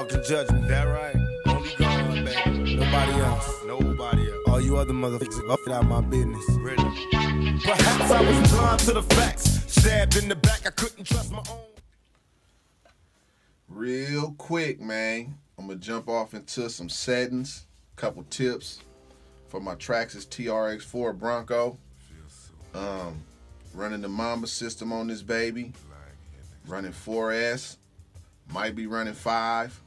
God can judge me. That right? Only God, baby. Nobody else. Nobody else. All you other motherfuckers, get out my business. Really? Perhaps I was blind to the facts. Stabbed in the back, I couldn't trust my own. Real quick, man, I'm gonna jump off into some settings, couple tips for my TRAXXAS TRX4 Bronco. Running the MAMBA system on this baby. Running 4S. Might be running 5.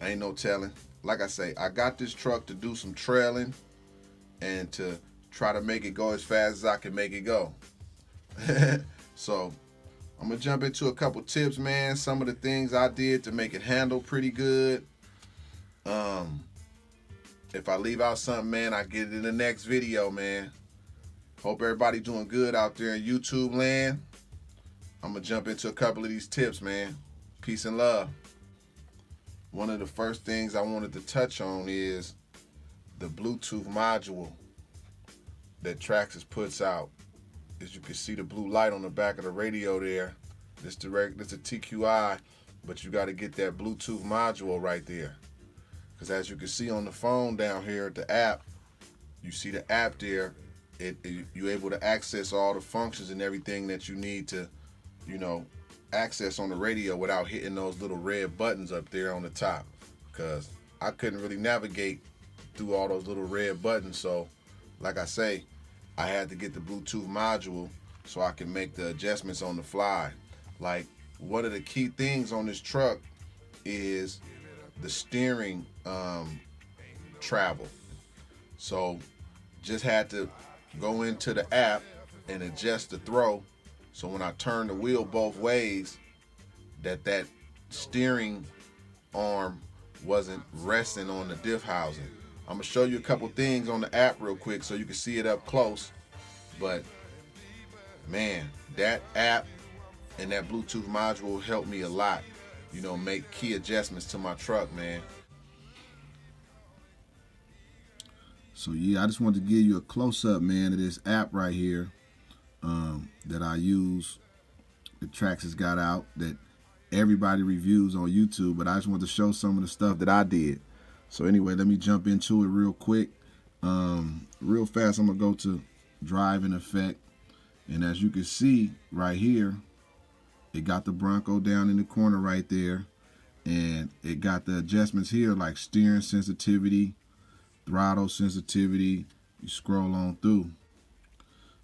Ain't no telling. Like I say, I got this truck to do some trailing and to try to make it go as fast as I can make it go. So I'm gonna jump into a couple tips, man. Some of the things I did to make it handle pretty good. If I leave out something, man, I get it in the next video, man. Hope everybody doing good out there in YouTube land. I'm gonna jump into a couple of these tips, man. Peace and love. One of the first things I wanted to touch on is the Bluetooth module that TRAXXAS puts out. As you can see the blue light on the back of the radio there. This a TQI, but you got to get that Bluetooth module right there. Because as you can see on the phone down here at the app, you see the app there. You're able to access all the functions and everything that you need to, access on the radio without hitting those little red buttons up there on the top. Because I couldn't really navigate through all those little red buttons. So, like I say, I had to get the Bluetooth module so I can make the adjustments on the fly. Like, one of the key things on this truck is the steering travel. So just had to go into the app and adjust the throw, so when I turn the wheel both ways, that steering arm wasn't resting on the diff housing. I'm gonna show you a couple things on the app real quick so you can see it up close. But man, that app and that Bluetooth module helped me a lot, make key adjustments to my truck, man. So yeah, I just wanted to give you a close-up, man, of this app right here that I use, that TRAXXAS got out, that everybody reviews on YouTube, but I just wanted to show some of the stuff that I did. So anyway, let me jump into it real quick. Real fast, I'm gonna go to driving effect, and as you can see right here, it got the Bronco down in the corner right there, and it got the adjustments here like steering sensitivity, throttle sensitivity. You scroll on through.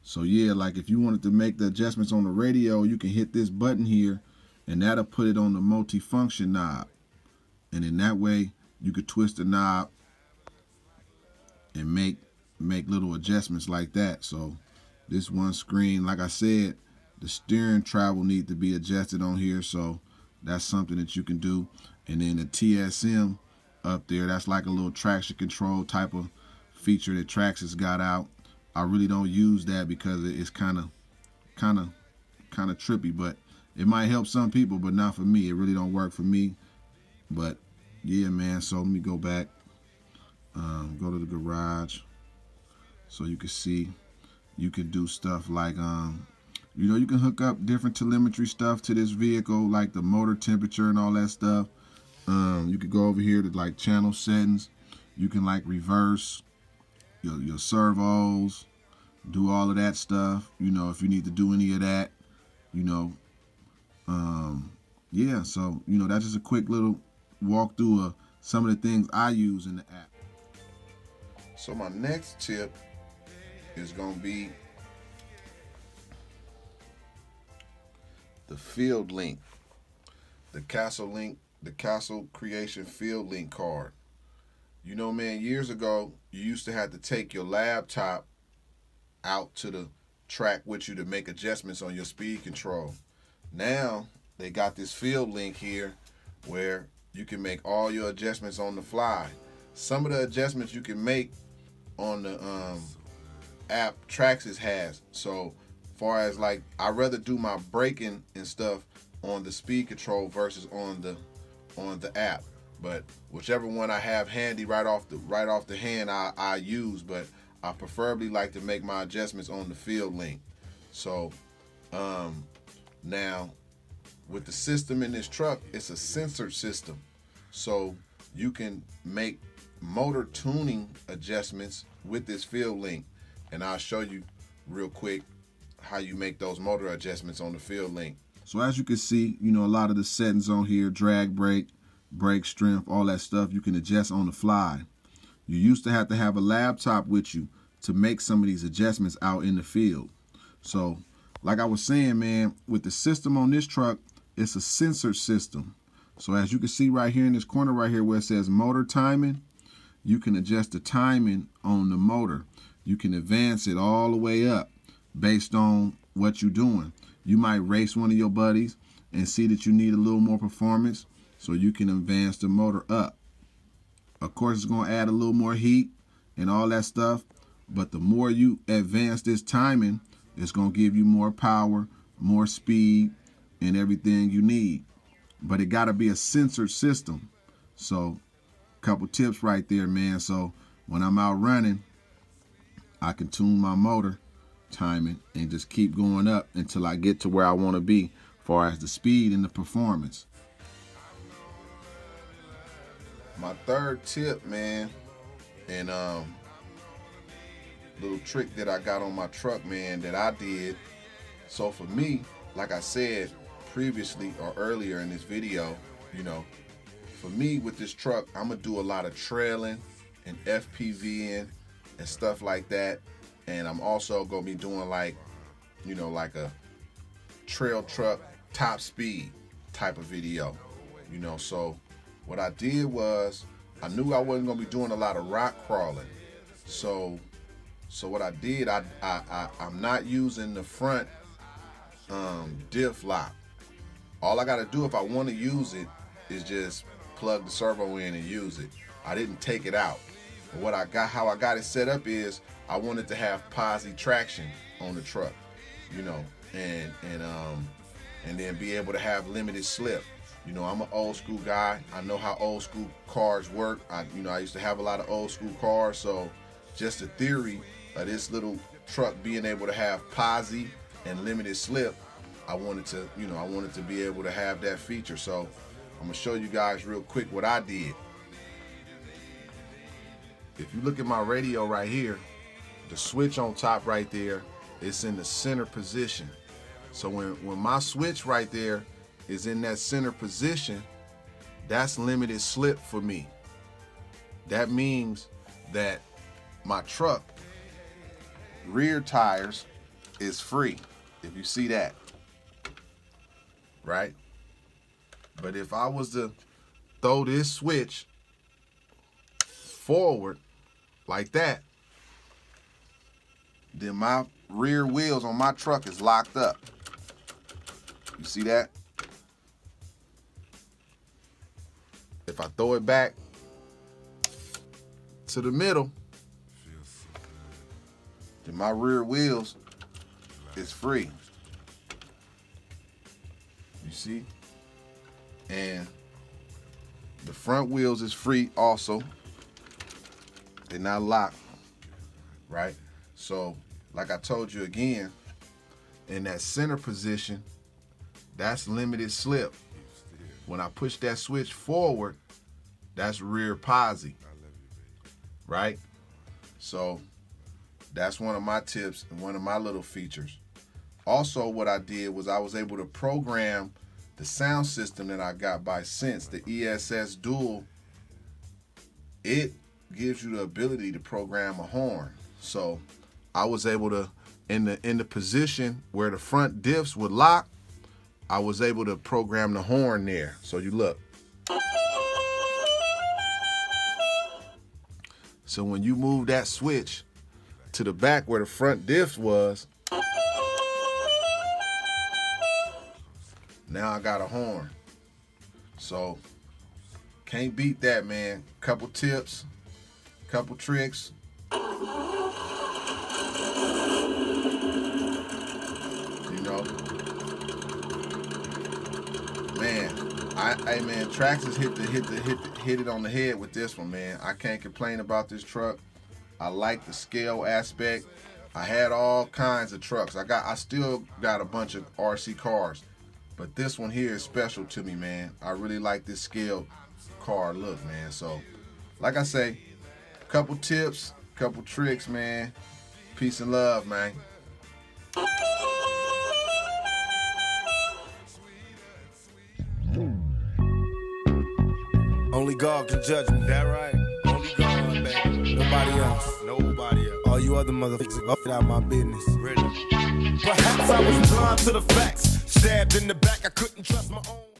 So yeah, like if you wanted to make the adjustments on the radio, you can hit this button here and that'll put it on the multi-function knob. And in that way, you could twist the knob and make little adjustments like that. So this one screen, like I said, the steering travel need to be adjusted on here. So that's something that you can do. And then the TSM up there, that's like a little traction control type of feature that TRAXXAS got out. I really don't use that because it's kind of trippy, but it might help some people, but not for me. It really don't work for me. But yeah, man, so let me go back, go to the garage so you can see. You can do stuff like you can hook up different telemetry stuff to this vehicle, like the motor temperature and all that stuff. You could go over here to like channel settings. You can like reverse your servos, do all of that stuff, if you need to do any of that, yeah, so that's just a quick little walkthrough of some of the things I use in the app. So my next tip is going to be the field link, the Castle Creation field link card. Man, years ago, you used to have to take your laptop out to the track with you to make adjustments on your speed control. Now, they got this field link here where you can make all your adjustments on the fly. Some of the adjustments you can make on the app TRAXXAS has. So, far as like, I'd rather do my braking and stuff on the speed control versus on the app. But whichever one I have handy right off the hand, I use. But I preferably like to make my adjustments on the field link. So now with the system in this truck, it's a sensor system. So you can make motor tuning adjustments with this field link. And I'll show you real quick how you make those motor adjustments on the field link. So as you can see, you know, a lot of the settings on here, drag brake, brake strength, all that stuff, you can adjust on the fly. You used to have a laptop with you to make some of these adjustments out in the field. So like I was saying, man, with the system on this truck, it's a sensor system. So as you can see right here in this corner right here where it says motor timing, you can adjust the timing on the motor. You can advance it all the way up based on what you're doing. You might race one of your buddies and see that you need a little more performance, so you can advance the motor up. Of course, it's going to add a little more heat and all that stuff, but the more you advance this timing, it's going to give you more power, more speed, and everything you need. But it got to be a censored system. So a couple tips right there, man. So when I'm out running, I can tune my motor timing and just keep going up until I get to where I want to be as far as the speed and the performance. My third tip, man, and little trick that I got on my truck, man, that I did. So for me, like I said previously or earlier in this video, you know, for me with this truck, I'm gonna do a lot of trailing and FPVing and stuff like that. And I'm also gonna be doing like, you know, like a trail truck top speed type of video, you know. So what I did was, I knew I wasn't gonna be doing a lot of rock crawling. So what I did, I'm not using the front diff lock. All I gotta do if I wanna use it is just plug the servo in and use it. I didn't take it out. But how I got it set up is, I wanted to have posi traction on the truck, you know, and then be able to have limited slip. You know, I'm an old school guy. I know how old school cars work. I used to have a lot of old school cars, so just the theory of this little truck being able to have posi and limited slip, I wanted to be able to have that feature. So I'm gonna show you guys real quick what I did. If you look at my radio right here, the switch on top right there, it's in the center position. So when my switch right there is in that center position, that's limited slip for me. That means that my truck rear tires is free, if you see that, right? But if I was to throw this switch forward like that, then my rear wheels on my truck is locked up. You see that? If I throw it back to the middle, then my rear wheels is free. You see? And the front wheels is free also. They're not locked, right? So, like I told you again, in that center position, that's limited slip. When I push that switch forward, that's rear posi, right? So that's one of my tips and one of my little features. Also, what I did was I was able to program the sound system that I got by Sense, the ESS Dual. It gives you the ability to program a horn. So I was able to, in the position where the front diffs would lock, I was able to program the horn there. So you look. So when you move that switch to the back where the front diffs was, now I got a horn. So can't beat that, man. Couple tips, couple tricks. You know, man, man, TRAXXAS hit it on the head with this one, man. I can't complain about this truck. I like the scale aspect. I had all kinds of trucks. I still got a bunch of RC cars. But this one here is special to me, man. I really like this scale car look, man. So, like I say, couple tips, couple tricks, man. Peace and love, man. Only God can judge me. That right? Only God, baby. Nobody else. Nobody else. All you other motherfuckers up out my business. Really? Perhaps I was blind to the facts. Stabbed in the back, I couldn't trust my own.